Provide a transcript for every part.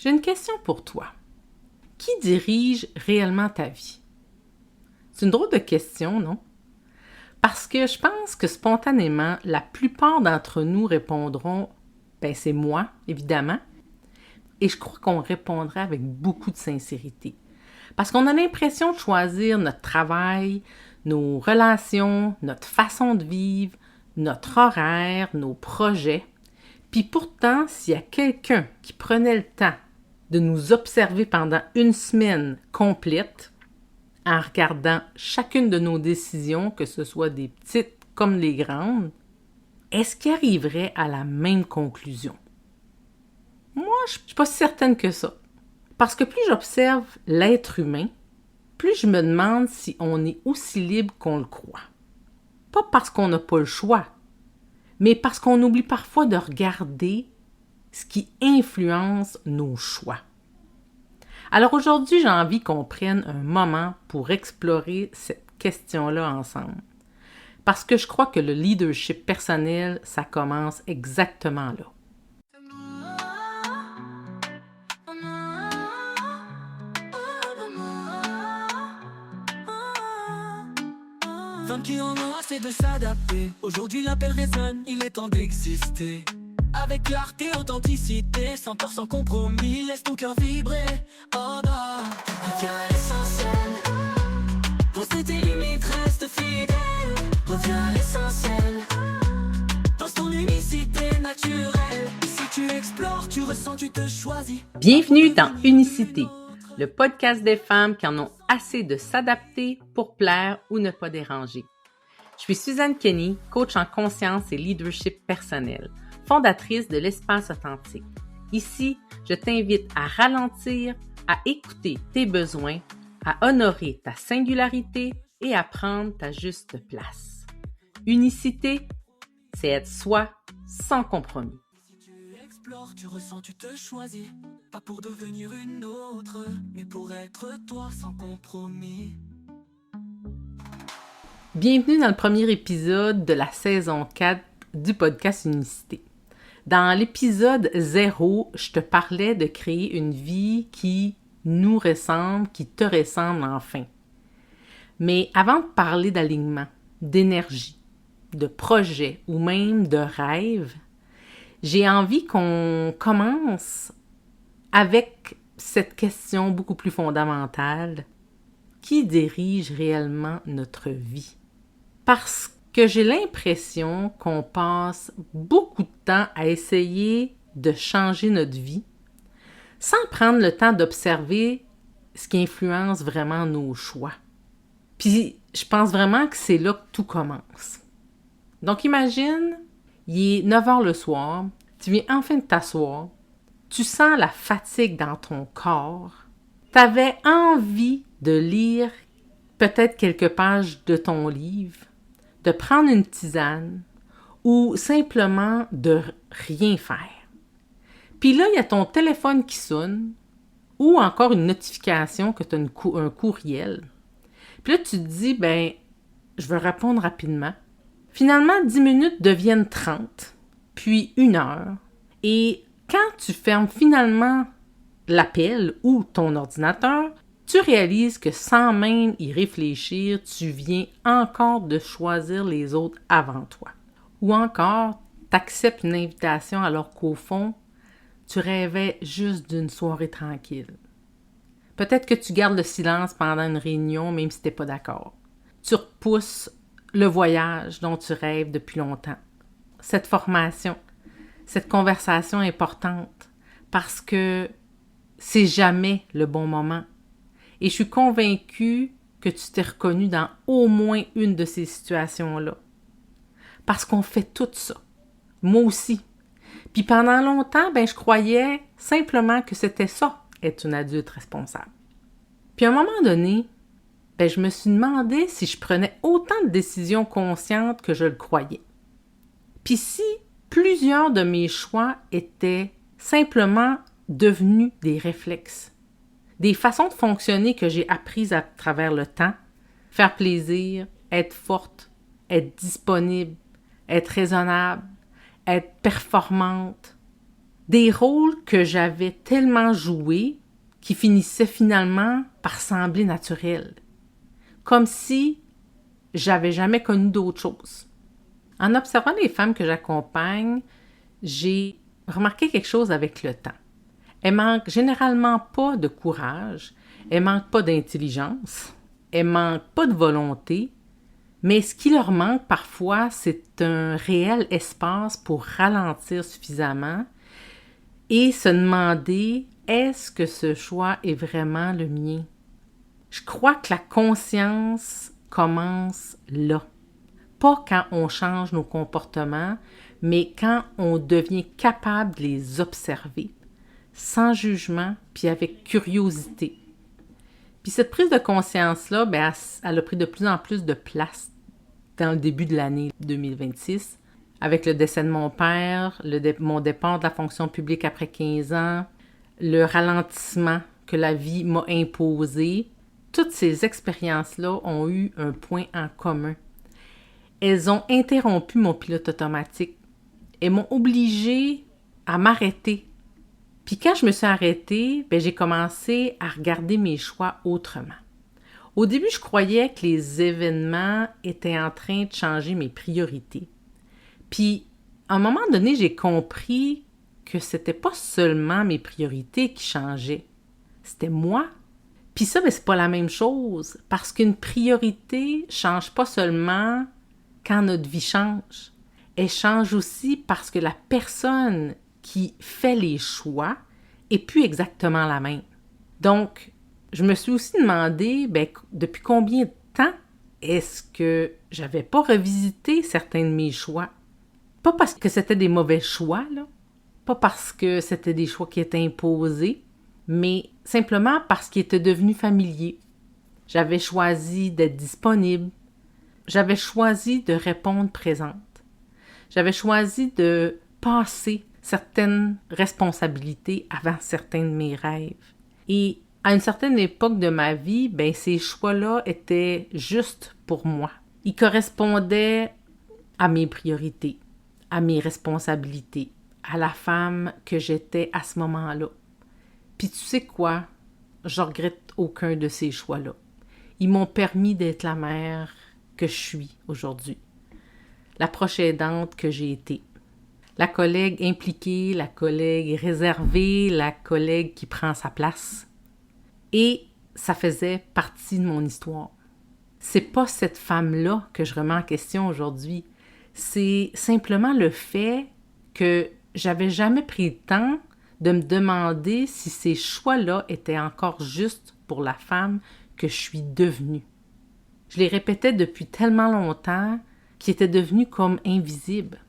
J'ai une question pour toi. Qui dirige réellement ta vie? C'est une drôle de question, non? Parce que je pense que spontanément, la plupart d'entre nous répondront « ben c'est moi, évidemment ». Et je crois qu'on répondrait avec beaucoup de sincérité. Parce qu'on a l'impression de choisir notre travail, nos relations, notre façon de vivre, notre horaire, nos projets. Puis pourtant, s'il y a quelqu'un qui prenait le temps de nous observer pendant une semaine complète, en regardant chacune de nos décisions, que ce soit des petites comme les grandes, est-ce qu'il arriverait à la même conclusion? Moi, je ne suis pas si certaine que ça. Parce que plus j'observe l'être humain, plus je me demande si on est aussi libre qu'on le croit. Pas parce qu'on n'a pas le choix, mais parce qu'on oublie parfois de regarder ce qui influence nos choix. Alors aujourd'hui, j'ai envie qu'on prenne un moment pour explorer cette question-là ensemble. Parce que je crois que le leadership personnel, ça commence exactement là. Qui en ont assez de s'adapter. Aujourd'hui l'appel résonne, il est temps d'exister. Avec clarté, authenticité, 100% compromis, laisse ton cœur vibrer. Oh non, reviens à l'essentiel. Pose tes limites, reste fidèle. Reviens à l'essentiel. Dans ton unicité naturelle. Si tu explores, tu ressens, tu te choisis. Bienvenue dans Unicité, le podcast des femmes qui en ont assez de s'adapter pour plaire ou ne pas déranger. Je suis Suzanne Kenny, coach en conscience et leadership personnel, fondatrice de l'Espace Authentique. Ici, je t'invite à ralentir, à écouter tes besoins, à honorer ta singularité et à prendre ta juste place. Unicité, c'est être soi sans compromis. Tu ressens, tu te choisis. Pas pour devenir une autre, mais pour être toi sans compromis. Bienvenue dans le premier épisode de la saison 4 du podcast Unicité. Dans l'épisode 0, je te parlais de créer une vie qui nous ressemble, qui te ressemble enfin. Mais avant de parler d'alignement, d'énergie, de projet ou même de rêve, j'ai envie qu'on commence avec cette question beaucoup plus fondamentale. Qui dirige réellement notre vie? Parce que j'ai l'impression qu'on passe beaucoup de temps à essayer de changer notre vie sans prendre le temps d'observer ce qui influence vraiment nos choix. Puis je pense vraiment que c'est là que tout commence. Donc imagine, il est 9 h le soir, tu viens enfin de t'asseoir, tu sens la fatigue dans ton corps, tu avais envie de lire peut-être quelques pages de ton livre, de prendre une tisane ou simplement de rien faire. Puis là, il y a ton téléphone qui sonne ou encore une notification que tu as un courriel. Puis là, tu te dis, je vais répondre rapidement. Finalement, 10 minutes deviennent 30, puis 1 heure. Et quand tu fermes finalement l'appel ou ton ordinateur, tu réalises que sans même y réfléchir, tu viens encore de choisir les autres avant toi. Ou encore, tu acceptes une invitation alors qu'au fond, tu rêvais juste d'une soirée tranquille. Peut-être que tu gardes le silence pendant une réunion même si tu n'es pas d'accord. Tu repousses le voyage dont tu rêves depuis longtemps. Cette formation, cette conversation importante parce que c'est jamais le bon moment. Et je suis convaincue que tu t'es reconnue dans au moins une de ces situations-là. Parce qu'on fait tout ça. Moi aussi. Puis pendant longtemps, je croyais simplement que c'était ça, être une adulte responsable. Puis à un moment donné, je me suis demandé si je prenais autant de décisions conscientes que je le croyais. Puis si plusieurs de mes choix étaient simplement devenus des réflexes. Des façons de fonctionner que j'ai apprises à travers le temps, faire plaisir, être forte, être disponible, être raisonnable, être performante, Des rôles que j'avais tellement joués qui finissaient finalement par sembler naturels. Comme si j'avais jamais connu d'autre chose. En observant les femmes que j'accompagne, j'ai remarqué quelque chose avec le temps. Elles manquent généralement pas de courage, elles manquent pas d'intelligence, elles manquent pas de volonté, mais ce qui leur manque parfois, c'est un réel espace pour ralentir suffisamment et se demander « est-ce que ce choix est vraiment le mien? » Je crois que la conscience commence là. Pas quand on change nos comportements, mais quand on devient capable de les observer, sans jugement, puis avec curiosité. Puis cette prise de conscience-là, elle a pris de plus en plus de place dans le début de l'année 2026, avec le décès de mon père, mon départ de la fonction publique après 15 ans, le ralentissement que la vie m'a imposé. Toutes ces expériences-là ont eu un point en commun. Elles ont interrompu mon pilote automatique. Elles m'ont obligée à m'arrêter. Puis quand je me suis arrêtée, j'ai commencé à regarder mes choix autrement. Au début, je croyais que les événements étaient en train de changer mes priorités. Puis, à un moment donné, j'ai compris que c'était pas seulement mes priorités qui changeaient. C'était moi. Puis ça, c'est pas la même chose, parce qu'une priorité change pas seulement quand notre vie change. Elle change aussi parce que la personne qui fait les choix est plus exactement la même. Donc, je me suis aussi demandé, depuis combien de temps est-ce que j'avais pas revisité certains de mes choix? Pas parce que c'était des mauvais choix, là. Pas parce que c'était des choix qui étaient imposés, mais simplement parce qu'ils étaient devenus familiers. J'avais choisi d'être disponible. J'avais choisi de répondre présente. J'avais choisi de passer certaines responsabilités avant certains de mes rêves. Et à une certaine époque de ma vie, ces choix-là étaient justes pour moi. Ils correspondaient à mes priorités, à mes responsabilités, à la femme que j'étais à ce moment-là. Puis tu sais quoi? Je regrette aucun de ces choix-là. Ils m'ont permis d'être la mère que je suis aujourd'hui, la proche aidante que j'ai été, la collègue impliquée, la collègue réservée, la collègue qui prend sa place. Et ça faisait partie de mon histoire. C'est pas cette femme-là que je remets en question aujourd'hui. C'est simplement le fait que j'avais jamais pris le temps de me demander si ces choix-là étaient encore justes pour la femme que je suis devenue. Je les répétais depuis tellement longtemps qu'ils étaient devenus comme invisibles.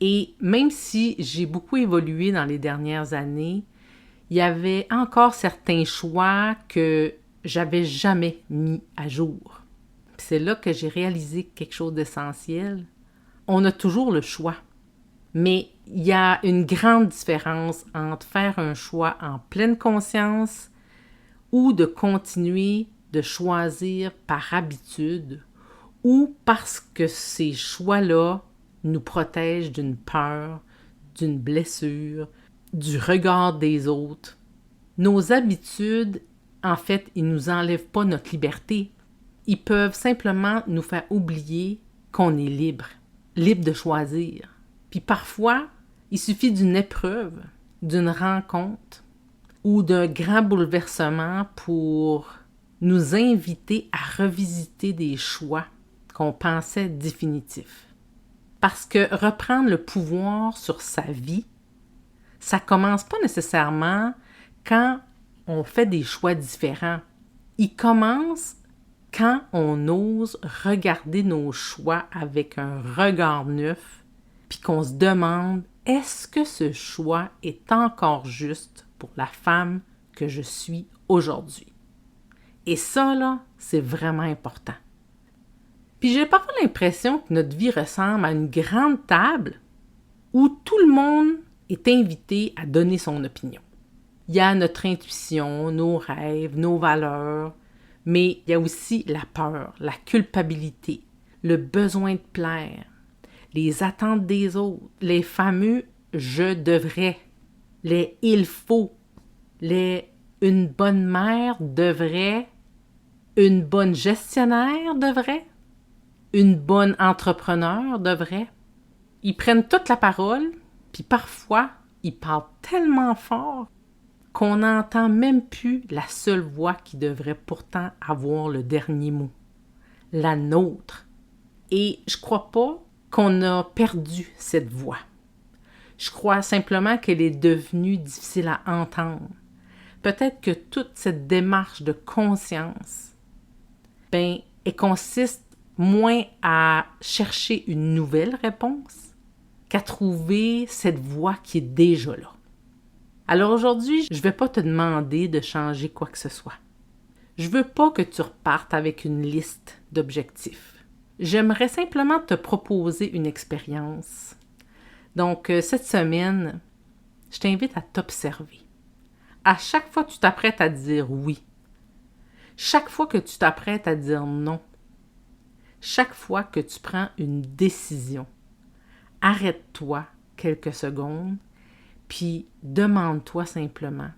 Et même si j'ai beaucoup évolué dans les dernières années, il y avait encore certains choix que j'avais jamais mis à jour. Puis c'est là que j'ai réalisé quelque chose d'essentiel. On a toujours le choix. Mais il y a une grande différence entre faire un choix en pleine conscience ou de continuer de choisir par habitude ou parce que ces choix-là nous protègent d'une peur, d'une blessure, du regard des autres. Nos habitudes, en fait, ils ne nous enlèvent pas notre liberté. Ils peuvent simplement nous faire oublier qu'on est libre de choisir. Puis parfois, il suffit d'une épreuve, d'une rencontre ou d'un grand bouleversement pour nous inviter à revisiter des choix qu'on pensait définitifs. Parce que reprendre le pouvoir sur sa vie, ça commence pas nécessairement quand on fait des choix différents. Il commence quand on ose regarder nos choix avec un regard neuf, puis qu'on se demande, est-ce que ce choix est encore juste pour la femme que je suis aujourd'hui? Et ça, là, c'est vraiment important. Puis j'ai parfois l'impression que notre vie ressemble à une grande table où tout le monde est invité à donner son opinion. Il y a notre intuition, nos rêves, nos valeurs, mais il y a aussi la peur, la culpabilité, le besoin de plaire, les attentes des autres, les fameux « je devrais ». les il faut, les une bonne mère devrait, une bonne gestionnaire devrait, une bonne entrepreneur devrait. Ils prennent toute la parole, puis parfois, ils parlent tellement fort qu'on n'entend même plus la seule voix qui devrait pourtant avoir le dernier mot, la nôtre. Et je crois pas qu'on a perdu cette voix. Je crois simplement qu'elle est devenue difficile à entendre. Peut-être que toute cette démarche de conscience, elle consiste moins à chercher une nouvelle réponse qu'à trouver cette voix qui est déjà là. Alors aujourd'hui, je ne vais pas te demander de changer quoi que ce soit. Je veux pas que tu repartes avec une liste d'objectifs. J'aimerais simplement te proposer une expérience. Donc, cette semaine, je t'invite à t'observer. À chaque fois que tu t'apprêtes à dire oui, chaque fois que tu t'apprêtes à dire non, chaque fois que tu prends une décision, arrête-toi quelques secondes, puis demande-toi simplement,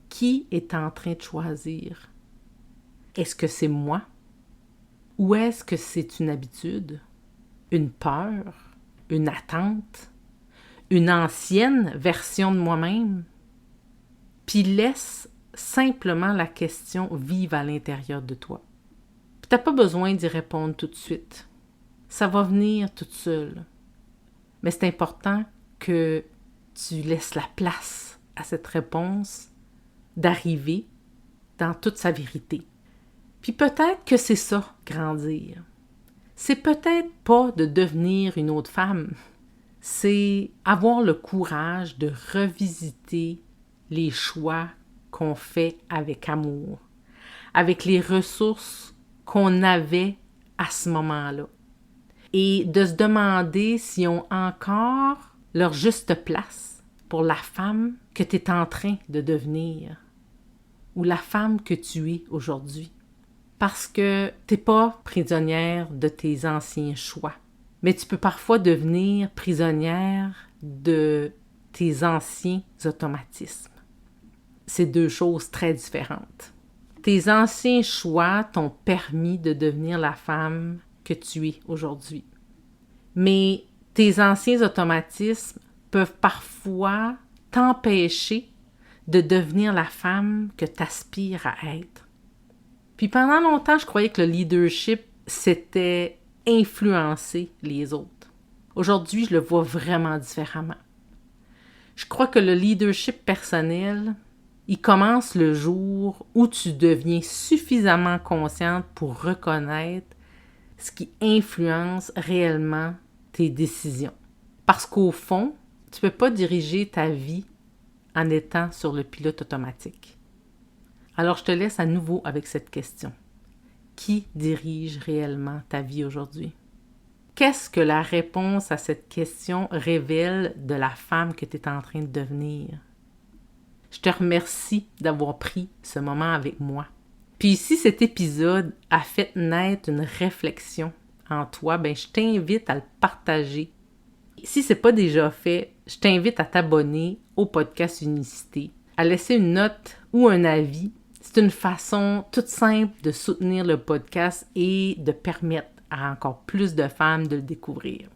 qui est en train de choisir? Est-ce que c'est moi? Ou est-ce que c'est une habitude, une peur, une attente, une ancienne version de moi-même? Puis laisse simplement la question vivre à l'intérieur de toi. Puis t'as pas besoin d'y répondre tout de suite. Ça va venir toute seule. Mais c'est important que tu laisses la place à cette réponse d'arriver dans toute sa vérité. Puis peut-être que c'est ça, grandir. C'est peut-être pas de devenir une autre femme. C'est avoir le courage de revisiter les choix qu'on fait avec amour, avec les ressources qu'on avait à ce moment-là. Et de se demander s'ils ont encore leur juste place pour la femme que tu es en train de devenir ou la femme que tu es aujourd'hui. Parce que tu n'es pas prisonnière de tes anciens choix, mais tu peux parfois devenir prisonnière de tes anciens automatismes. C'est deux choses très différentes. Tes anciens choix t'ont permis de devenir la femme que tu es aujourd'hui. Mais tes anciens automatismes peuvent parfois t'empêcher de devenir la femme que tu aspires à être. Puis pendant longtemps, je croyais que le leadership, c'était influencer les autres. Aujourd'hui, je le vois vraiment différemment. Je crois que le leadership personnel, il commence le jour où tu deviens suffisamment consciente pour reconnaître ce qui influence réellement tes décisions. Parce qu'au fond, tu ne peux pas diriger ta vie en étant sur le pilote automatique. Alors, je te laisse à nouveau avec cette question. Qui dirige réellement ta vie aujourd'hui? Qu'est-ce que la réponse à cette question révèle de la femme que tu es en train de devenir? Je te remercie d'avoir pris ce moment avec moi. Puis si cet épisode a fait naître une réflexion en toi, je t'invite à le partager. Si ce n'est pas déjà fait, je t'invite à t'abonner au podcast Unicité, à laisser une note ou un avis. C'est une façon toute simple de soutenir le podcast et de permettre à encore plus de femmes de le découvrir.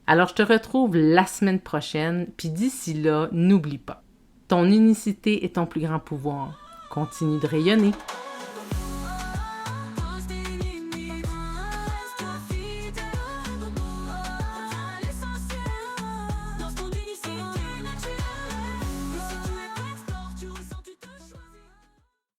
Alors, je te retrouve la semaine prochaine, puis d'ici là, n'oublie pas, ton unicité est ton plus grand pouvoir. Continue de rayonner.